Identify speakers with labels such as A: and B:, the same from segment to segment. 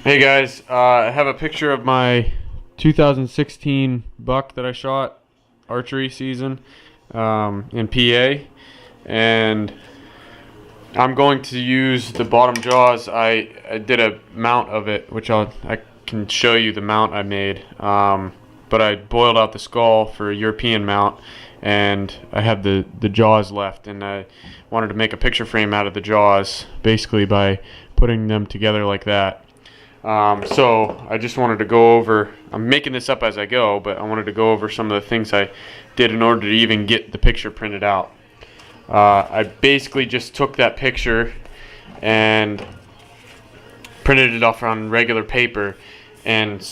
A: Hey guys, I have a picture of my 2016 buck that I shot archery season in PA, and I'm going to use the bottom jaws. I did a mount of it, which I can show you the mount I made, but I boiled out the skull for a European mount, and I have the jaws left, and I wanted to make a picture frame out of the jaws basically by putting them together like that. So I just wanted to go over, I'm making this up as I go, but I wanted to go over some of the things I did in order to even get the picture printed out. I basically just took that picture and printed it off on regular paper and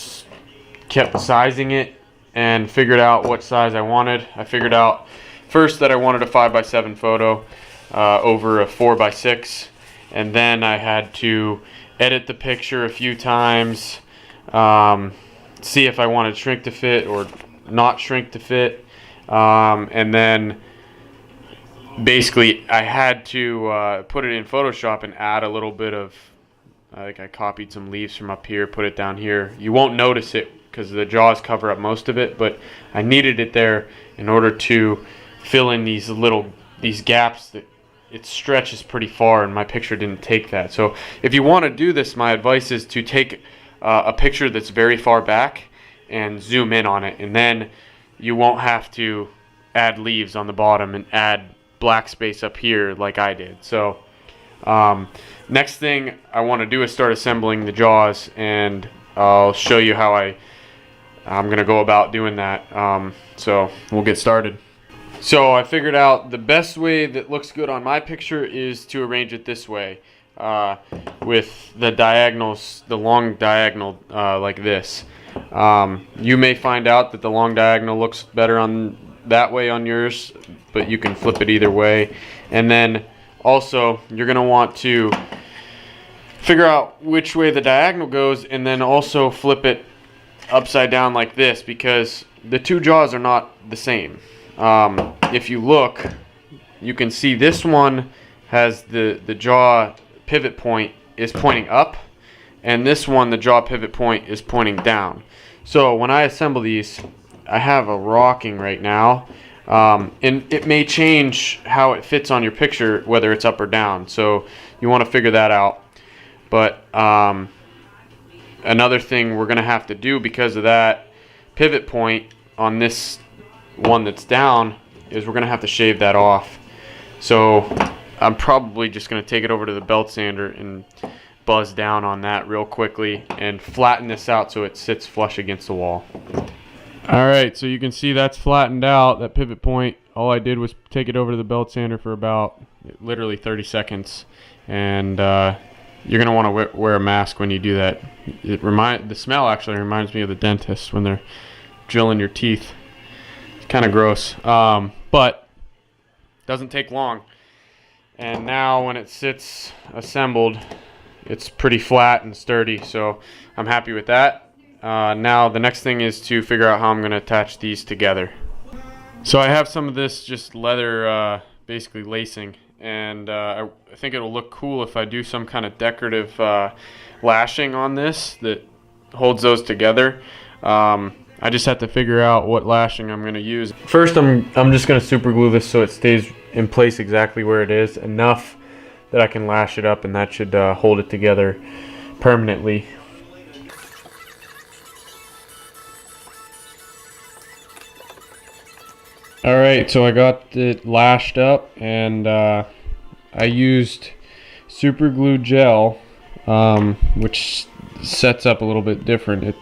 A: kept sizing it and figured out what size I wanted. I figured out first that I wanted a 5x7 photo over a 4x6, and then I had to edit the picture a few times, see if I wanted shrink to fit or not shrink to fit, and then basically I had to put it in Photoshop and add a little bit of, I copied some leaves from up here, put it down here. You won't notice it because the jaws cover up most of it, but I needed it there in order to fill in these gaps that it stretches pretty far, and my picture didn't take that. So if you want to do this, my advice is to take a picture that's very far back and zoom in on it, and then you won't have to add leaves on the bottom and add black space up here like I did. So next thing I want to do is start assembling the jaws, and I'll show you how I'm going to go about doing that. So we'll get started. So I figured out the best way that looks good on my picture is to arrange it this way, with the diagonals, the long diagonal like this. You may find out that the long diagonal looks better on that way on yours, but you can flip it either way. And then also you're going to want to figure out which way the diagonal goes, and then also flip it upside down like this, because the two jaws are not the same. If you look, you can see this one has the jaw pivot point is pointing up, and this one, the jaw pivot point, is pointing down. So when I assemble these, I have a rocking right now, and it may change how it fits on your picture, whether it's up or down. So you want to figure that out. But another thing we're going to have to do because of that pivot point on this one that's down is we're going to have to shave that off. So I'm probably just going to take it over to the belt sander and buzz down on that real quickly and flatten this out so it sits flush against the wall. Alright, so you can see that's flattened out, that pivot point. All I did was take it over to the belt sander for about literally 30 seconds, and you're going to want to wear a mask when you do that. The smell actually reminds me of the dentist when they're drilling your teeth. Kind of gross, but doesn't take long. And now when it sits assembled, it's pretty flat and sturdy, so I'm happy with that. Now the next thing is to figure out how I'm going to attach these together. So I have some of this just leather, basically lacing, and I think it'll look cool if I do some kind of decorative lashing on this that holds those together. I just have to figure out what lashing I'm going to use. First, I'm just going to super glue this so it stays in place exactly where it is, enough that I can lash it up, and that should hold it together permanently. Alright, so I got it lashed up, and I used super glue gel, which sets up a little bit different. It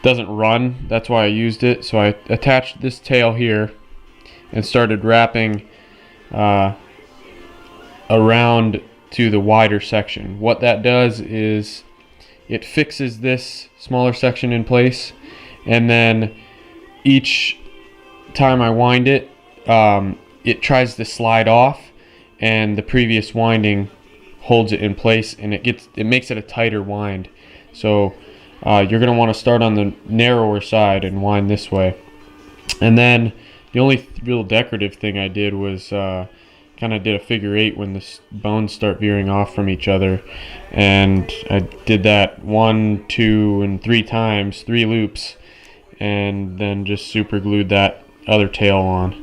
A: doesn't run, that's why I used it. So I attached this tail here and started wrapping around to the wider section. What that does is it fixes this smaller section in place, and then each time I wind it, it tries to slide off, and the previous winding holds it in place, and it makes it a tighter wind. So you're going to want to start on the narrower side and wind this way. And then the only real decorative thing I did was kind of did a figure 8 when the bones start veering off from each other, and I did that 1, 2, and 3 times, 3 loops, and then just super glued that other tail on.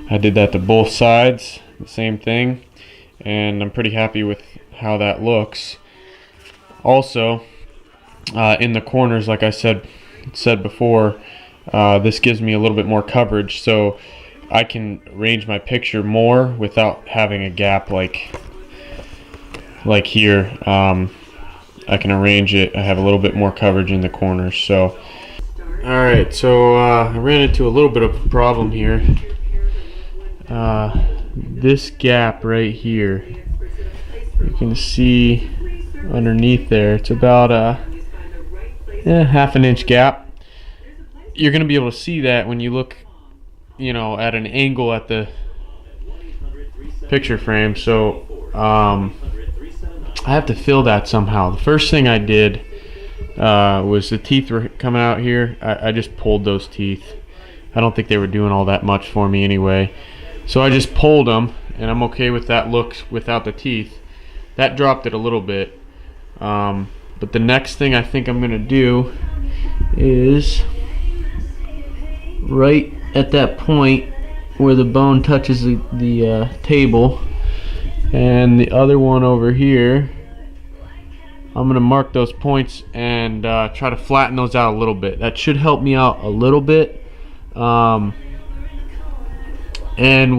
A: I did that to both sides, the same thing, and I'm pretty happy with how that looks. Also, in the corners, like I said before, this gives me a little bit more coverage, so I can arrange my picture more without having a gap like here. I can arrange it. I have a little bit more coverage in the corners. So, alright, so I ran into a little bit of a problem here. This gap right here, you can see underneath there, it's about a ½ inch gap. You're going to be able to see that when you look, at an angle at the picture frame. So I have to fill that somehow. The first thing I did was the teeth were coming out here. I just pulled those teeth. I don't think they were doing all that much for me anyway. So I just pulled them, and I'm okay with that look without the teeth. That dropped it a little bit. But the next thing I think I'm going to do is right at that point where the bone touches the table, and the other one over here, I'm going to mark those points and try to flatten those out a little bit. That should help me out a little bit, and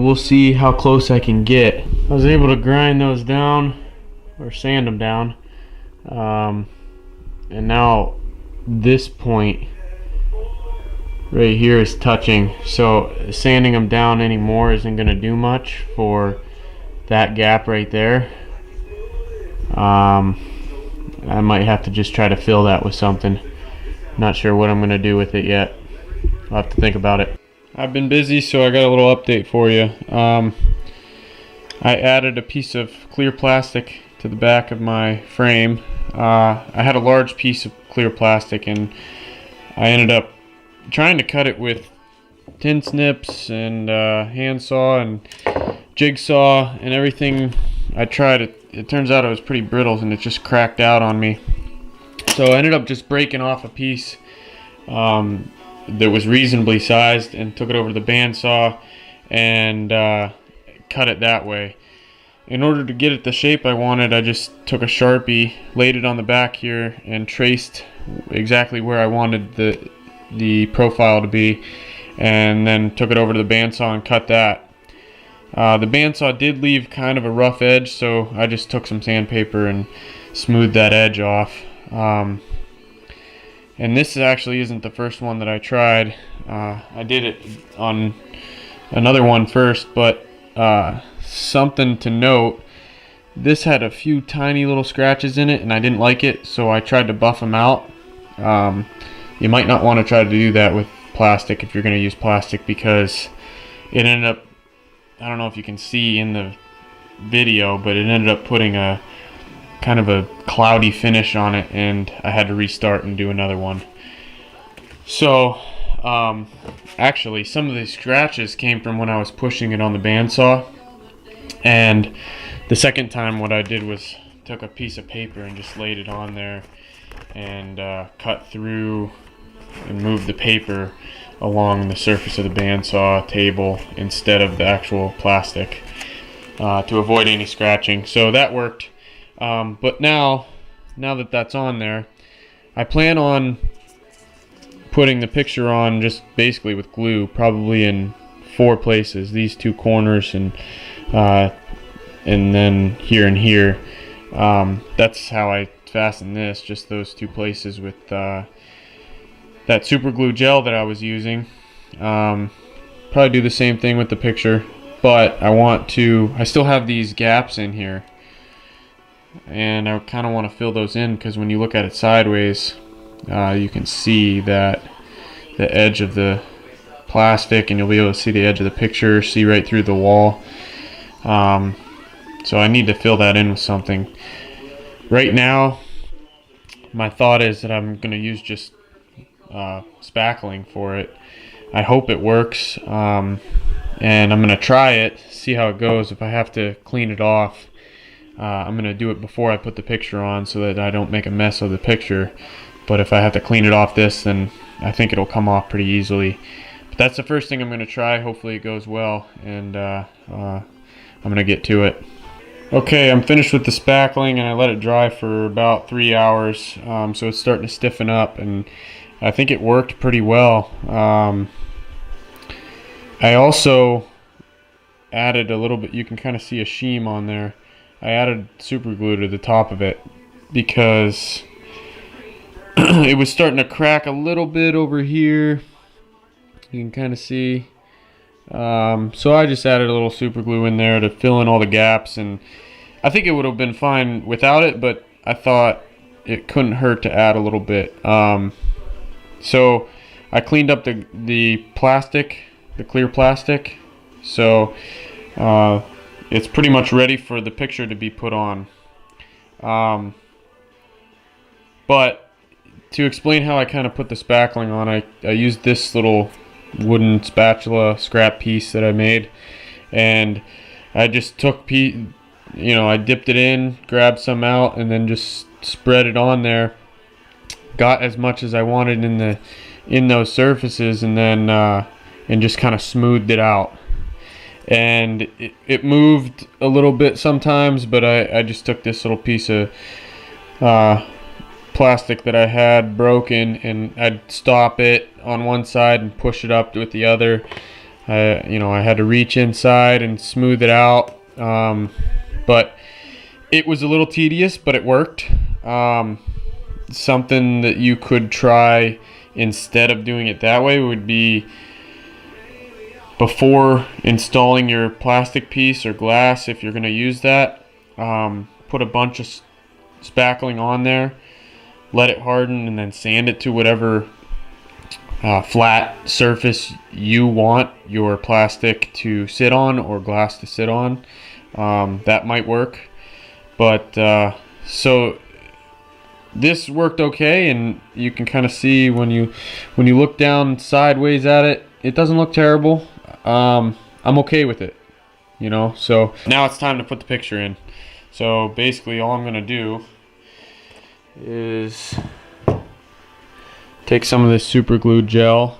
A: we'll see how close I can get. I was able to grind those down, or sand them down, and now this point right here is touching, so sanding them down anymore isn't going to do much for that gap right there. I might have to just try to fill that with something. Not sure what I'm going to do with it yet. I'll have to think about it. I've been busy, so I got a little update for you. I added a piece of clear plastic to the back of my frame. I had a large piece of clear plastic, and I ended up trying to cut it with tin snips and handsaw and jigsaw and everything. I tried it. It turns out it was pretty brittle, and it just cracked out on me. So I ended up just breaking off a piece that was reasonably sized and took it over to the bandsaw and cut it that way. In order to get it the shape I wanted, I just took a Sharpie, laid it on the back here, and traced exactly where I wanted the profile to be, and then took it over to the bandsaw and cut that. The bandsaw did leave kind of a rough edge, so I just took some sandpaper and smoothed that edge off. And this actually isn't the first one that I tried. I did it on another one first, but something to note, this had a few tiny little scratches in it, and I didn't like it, so I tried to buff them out. You might not want to try to do that with plastic if you're going to use plastic, because it ended up, I don't know if you can see in the video, but it ended up putting a kind of a cloudy finish on it, and I had to restart and do another one. So actually some of these scratches came from when I was pushing it on the bandsaw, and the second time what I did was took a piece of paper and just laid it on there and cut through and moved the paper along the surface of the bandsaw table instead of the actual plastic to avoid any scratching. So that worked. But now that that's on there, I plan on putting the picture on just basically with glue, probably in 4 places, these 2 corners and then here and here. That's how I fasten this, just those 2 places with that super glue gel that I was using. Probably do the same thing with the picture, but I still have these gaps in here, and I kind of want to fill those in, because when you look at it sideways, you can see that the edge of the plastic, and you'll be able to see the edge of the picture, see right through the wall. So I need to fill that in with something. Right now, my thought is that I'm going to use just spackling for it. I hope it works, and I'm gonna try it, see how it goes. If I have to clean it off, I'm gonna do it before I put the picture on so that I don't make a mess of the picture. But if I have to clean it off this, then I think it'll come off pretty easily. But that's the first thing I'm gonna try. Hopefully it goes well, and I'm gonna get to it. Okay, I'm finished with the spackling, and I let it dry for about 3 hours, so it's starting to stiffen up, and I think it worked pretty well. I also added a little bit, you can kind of see a sheen on there. I added super glue to the top of it because it was starting to crack a little bit over here. You can kind of see. So I just added a little super glue in there to fill in all the gaps, and I think it would have been fine without it, but I thought it couldn't hurt to add a little bit. So I cleaned up the plastic, the clear plastic, so it's pretty much ready for the picture to be put on. But to explain how I kind of put the spackling on, I used this little wooden spatula scrap piece that I made, and I just took I dipped it in, grabbed some out, and then just spread it on there. Got as much as I wanted in those surfaces, and then and just kind of smoothed it out. And it moved a little bit sometimes, but I just took this little piece of plastic that I had broken, and I'd stop it on one side and push it up with the other. I had to reach inside and smooth it out, but it was a little tedious, but it worked. Something that you could try instead of doing it that way would be, before installing your plastic piece or glass, if you're going to use that, put a bunch of spackling on there, let it harden, and then sand it to whatever flat surface you want your plastic to sit on or glass to sit on. That might work. But so this worked okay, and you can kind of see when you look down sideways at it, it doesn't look terrible. I'm okay with it, so now it's time to put the picture in. So basically all I'm gonna do is take some of this super glue gel,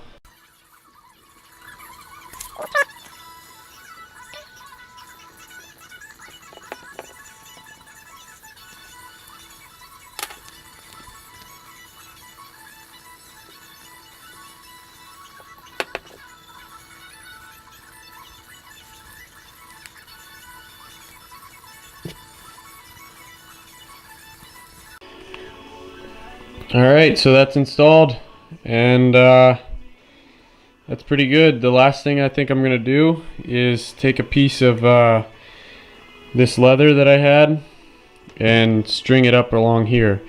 A: Alright, so that's installed, and that's pretty good. The last thing I think I'm going to do is take a piece of this leather that I had and string it up along here,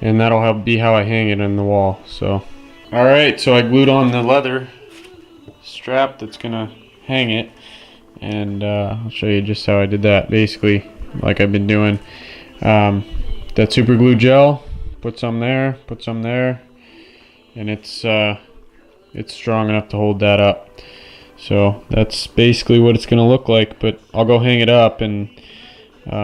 A: and that'll be how I hang it on the wall. So, alright, so I glued on the leather strap that's going to hang it, and I'll show you just how I did that, basically like I've been doing. That super glue gel, put some there, and it's strong enough to hold that up. So that's basically what it's going to look like, but I'll go hang it up and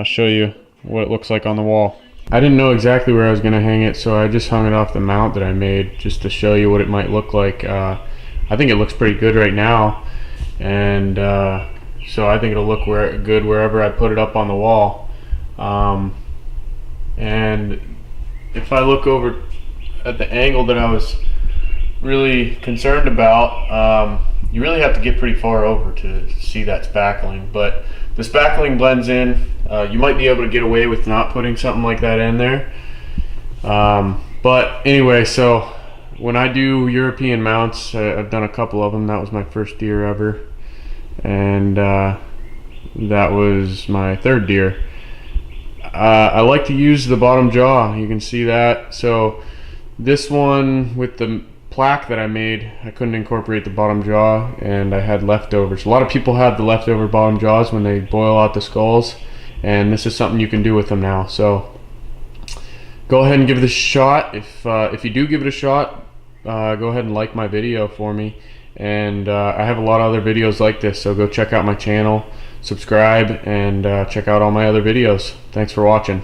A: show you what it looks like on the wall. I didn't know exactly where I was going to hang it, so I just hung it off the mount that I made just to show you what it might look like. I think it looks pretty good right now, and so I think it'll look good wherever I put it up on the wall. And if I look over at the angle that I was really concerned about, you really have to get pretty far over to see that spackling, but the spackling blends in. You might be able to get away with not putting something like that in there, but anyway, so when I do European mounts, I've done a couple of them. That was my first deer ever, and that was my third deer. I like to use the bottom jaw, you can see that. So this one, with the plaque that I made, I couldn't incorporate the bottom jaw, and I had leftovers. A lot of people have the leftover bottom jaws when they boil out the skulls, and this is something you can do with them now. So go ahead and give it a shot. If you do give it a shot, go ahead and like my video for me, And I have a lot of other videos like this, so go check out my channel, subscribe, and check out all my other videos. Thanks for watching.